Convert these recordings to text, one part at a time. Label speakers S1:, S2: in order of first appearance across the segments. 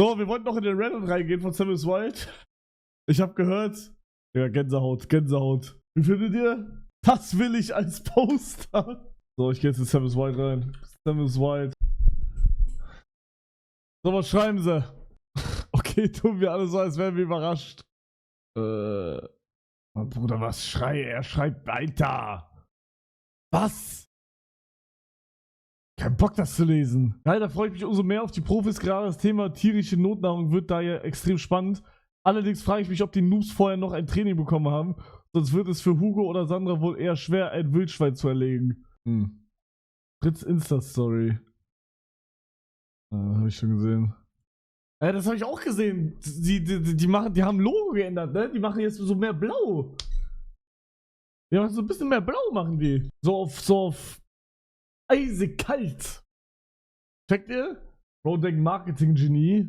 S1: So, wir wollten noch in den Reddit reingehen von Samus White. Ich habe gehört. Ja, Gänsehaut, Gänsehaut. Wie findet ihr? Das will ich als Poster. So, ich gehe jetzt in Samus White rein. Samus White. So, was schreiben sie? Okay, tun wir alle so, als wären wir überrascht. Mein Bruder, was schreit er? Er schreibt weiter. Was? Kein Bock, das zu lesen. Ja, da freue ich mich umso mehr auf die Profis. Gerade das Thema tierische Notnahrung wird da ja extrem spannend. Allerdings frage ich mich, ob die Noobs vorher noch ein Training bekommen haben. Sonst wird es für Hugo oder Sandra wohl eher schwer, ein Wildschwein zu erlegen. Fritz Insta-Story. Habe ich schon gesehen. Ja, das habe ich auch gesehen. Die haben Logo geändert, ne? Die machen jetzt so mehr blau. Ja, so ein bisschen mehr blau machen die. So auf eisekalt. Checkt ihr? Rodeck Marketing-Genie.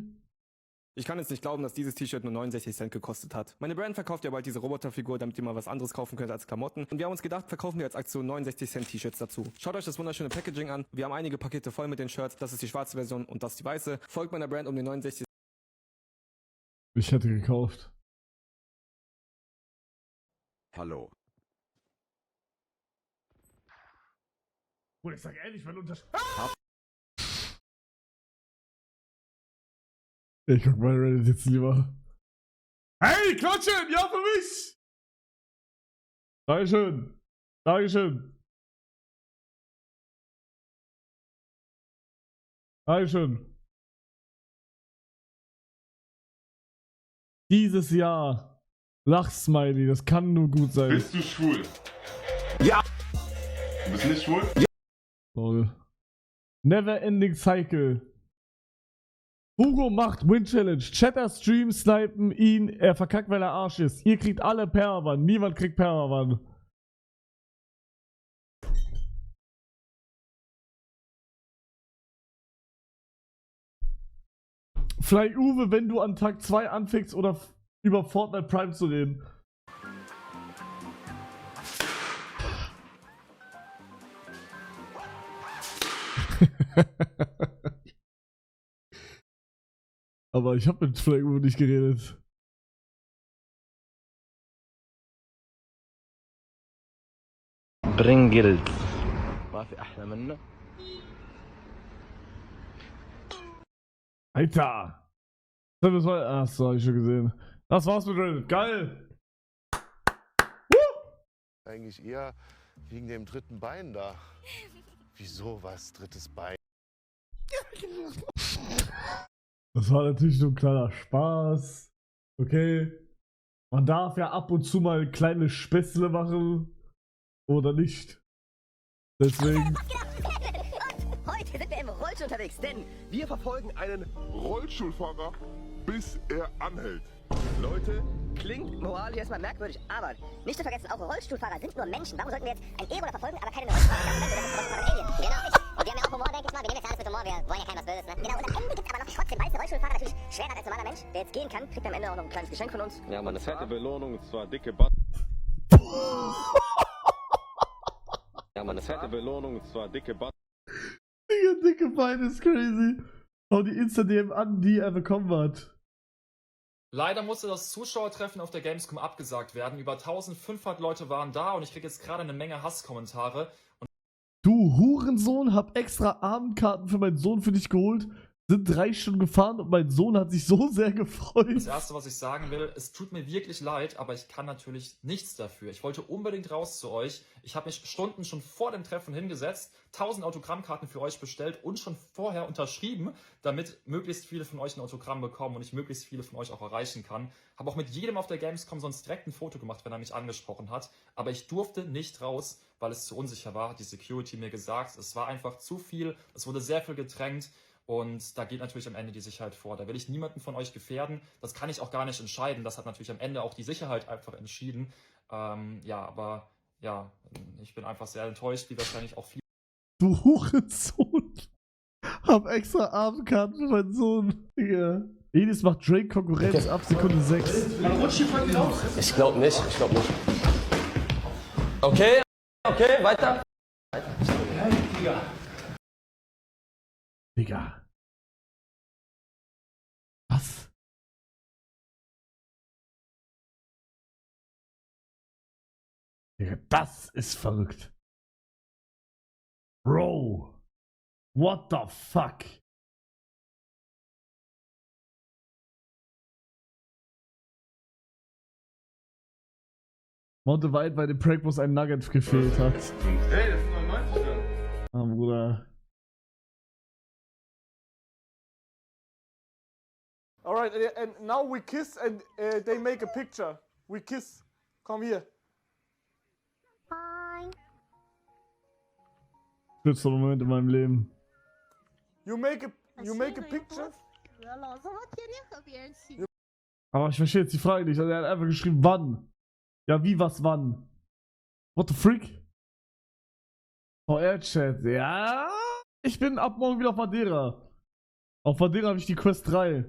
S2: Ich kann jetzt nicht glauben, dass dieses T-Shirt nur 69 Cent gekostet hat. Meine Brand verkauft ja bald diese Roboterfigur, damit ihr mal was anderes kaufen könnt als Klamotten. Und wir haben uns gedacht, verkaufen wir als Aktion 69 Cent T-Shirts dazu. Schaut euch das wunderschöne Packaging an. Wir haben einige Pakete voll mit den Shirts. Das ist die schwarze Version und das die weiße. Folgt meiner Brand um die 69.
S1: Ich hätte gekauft.
S3: Hallo.
S1: Ich sag ehrlich, weil Ich guck mal Reddit jetzt lieber. Hey, Klatschen! Ja, für mich! Dankeschön. Dankeschön. Dankeschön. Dieses Jahr. Lachsmiley, das kann nur gut sein.
S4: Bist du schwul?
S2: Ja!
S4: Du bist nicht schwul?
S1: Lol. Never Ending Cycle. Hugo macht Win Challenge. Chatter Stream snipen ihn. Er verkackt, weil er Arsch ist. Ihr kriegt alle Permaban. Niemand kriegt Permaban. Fly Uwe, wenn du an Tag 2 anfängst oder über Fortnite Prime zu reden. Aber ich habe mit Fly Uwe nicht geredet.
S5: برينجلز ما في احلى منه.
S1: Alter! Das war, achso, hab ich schon gesehen. Das war's mit Reddit. Geil!
S6: Eigentlich eher wegen dem dritten Bein da. Wieso was? Drittes Bein?
S1: Das war natürlich nur ein kleiner Spaß. Okay. Man darf ja ab und zu mal kleine Späßle machen. Oder nicht. Deswegen.
S7: Heute sind wir im Rollstuhl unterwegs, denn wir verfolgen einen
S4: Rollstuhlfahrer, bis er anhält.
S7: Leute, klingt moralisch erstmal merkwürdig, aber nicht zu vergessen, auch Rollstuhlfahrer sind nur Menschen. Warum sollten wir jetzt einen E-Roller verfolgen, aber keine Rollstuhlfahrer? Das ist ein Alien. Genau. Und wir haben ja auch Humor, denke ich mal. Wir nehmen jetzt alles mit Humor, wir wollen ja keinem was Böses, ne? Genau. Und am Ende gibt es aber noch trotzdem, weil der Rollstuhlfahrer natürlich schwerer als normaler Mensch, der jetzt gehen kann, kriegt am Ende auch noch ein kleines Geschenk von uns.
S3: Ja, mal eine fette Belohnung, und zwar dicke Butt. Ja, mal eine fette Belohnung, und zwar dicke Butt.
S1: Digga, dicke Beine ist crazy. Schau die Insta-DM an, die er bekommen hat.
S8: Leider musste das Zuschauertreffen auf der Gamescom abgesagt werden. Über 1500 Leute waren da und ich kriege jetzt gerade eine Menge Hasskommentare.
S1: Du Hurensohn, hab extra Abendkarten für meinen Sohn für dich geholt. Sind 3 Stunden gefahren und mein Sohn hat sich so sehr gefreut.
S8: Das Erste, was ich sagen will, es tut mir wirklich leid, aber ich kann natürlich nichts dafür. Ich wollte unbedingt raus zu euch. Ich habe mich Stunden schon vor dem Treffen hingesetzt, 1000 Autogrammkarten für euch bestellt und schon vorher unterschrieben, damit möglichst viele von euch ein Autogramm bekommen und ich möglichst viele von euch auch erreichen kann. Habe auch mit jedem auf der Gamescom sonst direkt ein Foto gemacht, wenn er mich angesprochen hat. Aber ich durfte nicht raus, weil es zu unsicher war, hat die Security mir gesagt. Es war einfach zu viel, es wurde sehr viel gedrängt. Und da geht natürlich am Ende die Sicherheit vor. Da will ich niemanden von euch gefährden. Das kann ich auch gar nicht entscheiden. Das hat natürlich am Ende auch die Sicherheit einfach entschieden. Ja, aber ja, ich bin einfach sehr enttäuscht, wie wahrscheinlich auch viele.
S1: Du Hurensohn. Hab extra Abendkarten für meinen Sohn. Digga. Edis macht Drake Konkurrenz ab Sekunde 6.
S5: Ich glaube nicht, Okay, weiter.
S1: Digga. Digga, das ist verrückt. Bro. What the fuck? Monte weit bei dem Prank, wo es ein Nugget gefehlt hat.
S4: Ey, das sind 99 dann.
S1: Ah, Bruder.
S9: Alright, and now we kiss and they make a picture. We kiss. Come here.
S1: Schönster Moment in meinem Leben.
S9: You make a picture.
S1: Aber ich verstehe jetzt die Frage nicht. Also er hat einfach geschrieben, wann? Ja, wie, was, wann? What the freak? VR-Chat. Ja, ich bin ab morgen wieder auf Madeira. Auf Madeira habe ich die Quest 3.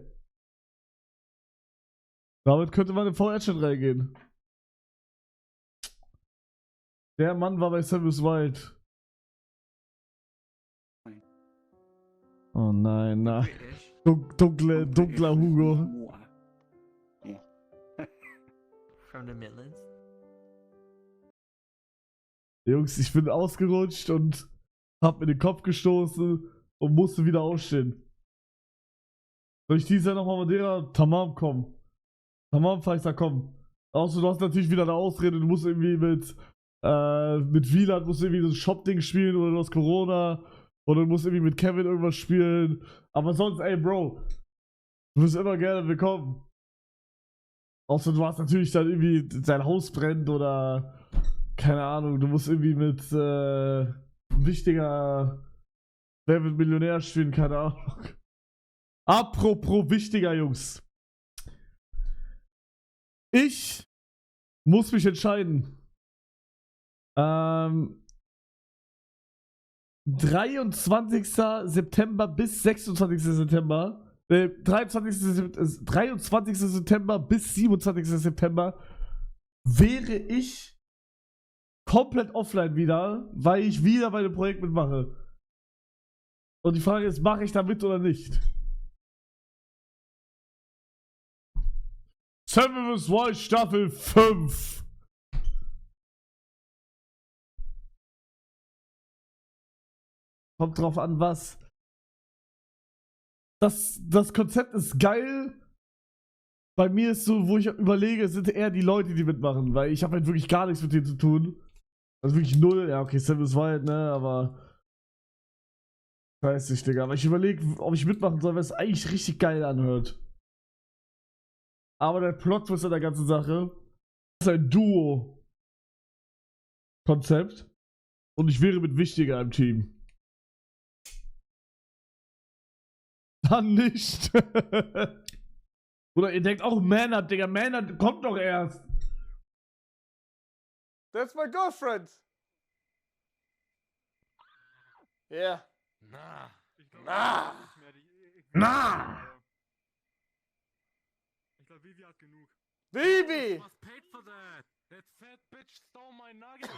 S1: Damit könnte man in VR-Chat reingehen. Der Mann war bei Samus Wild. Oh nein, na. Dunkler Hugo.
S5: From the Midlands.
S1: Jungs, ich bin ausgerutscht und hab mir den Kopf gestoßen und musste wieder aufstehen. Soll ich dieses Jahr nochmal Madeira? Tamam, komm. Tamam, Pfizer, komm. Außer du hast natürlich wieder eine Ausrede, du musst irgendwie mit Wieland musst du irgendwie so ein Shop-Ding spielen oder du hast Corona oder du musst irgendwie mit Kevin irgendwas spielen. Aber sonst, ey, Bro, du bist immer gerne willkommen. Außer du hast natürlich dann irgendwie dein Haus brennt oder keine Ahnung, du musst irgendwie mit wichtiger Wer wird Millionär spielen, keine Ahnung. Apropos wichtiger, Jungs. Ich muss mich entscheiden. 23. September bis 26. September. 23. September bis 27. September wäre ich komplett offline wieder, weil ich wieder bei dem Projekt mitmache. Und die Frage ist, mache ich da mit oder nicht? Seven vs. Wild Staffel 5. Kommt drauf an, was. Das Konzept ist geil. Bei mir ist so, wo ich überlege, sind eher die Leute, die mitmachen, weil ich habe halt wirklich gar nichts mit denen zu tun. Also wirklich null. Ja, okay, Seven vs. Wild, ne, aber weiß nicht, Digga. Aber ich überlege, ob ich mitmachen soll, weil es eigentlich richtig geil anhört. Aber der Plot-Twist an der ganzen Sache ist ein Duo-Konzept. Und ich wäre mit Wichtiger im Team. Dann nicht. Oder ihr denkt auch, Manhunt, Digga. Manhunt kommt doch erst.
S9: That's my girlfriend. Yeah.
S1: Na!
S10: Ich glaube, Vivi hat genug.
S9: Vivi!
S10: Was paid for that? That fat bitch stole my nugget.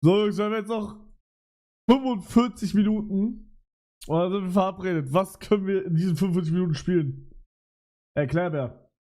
S1: So, Jungs, wir haben jetzt noch 45 Minuten. Und dann sind wir verabredet. Was können wir in diesen 45 Minuten spielen? Erklär mir.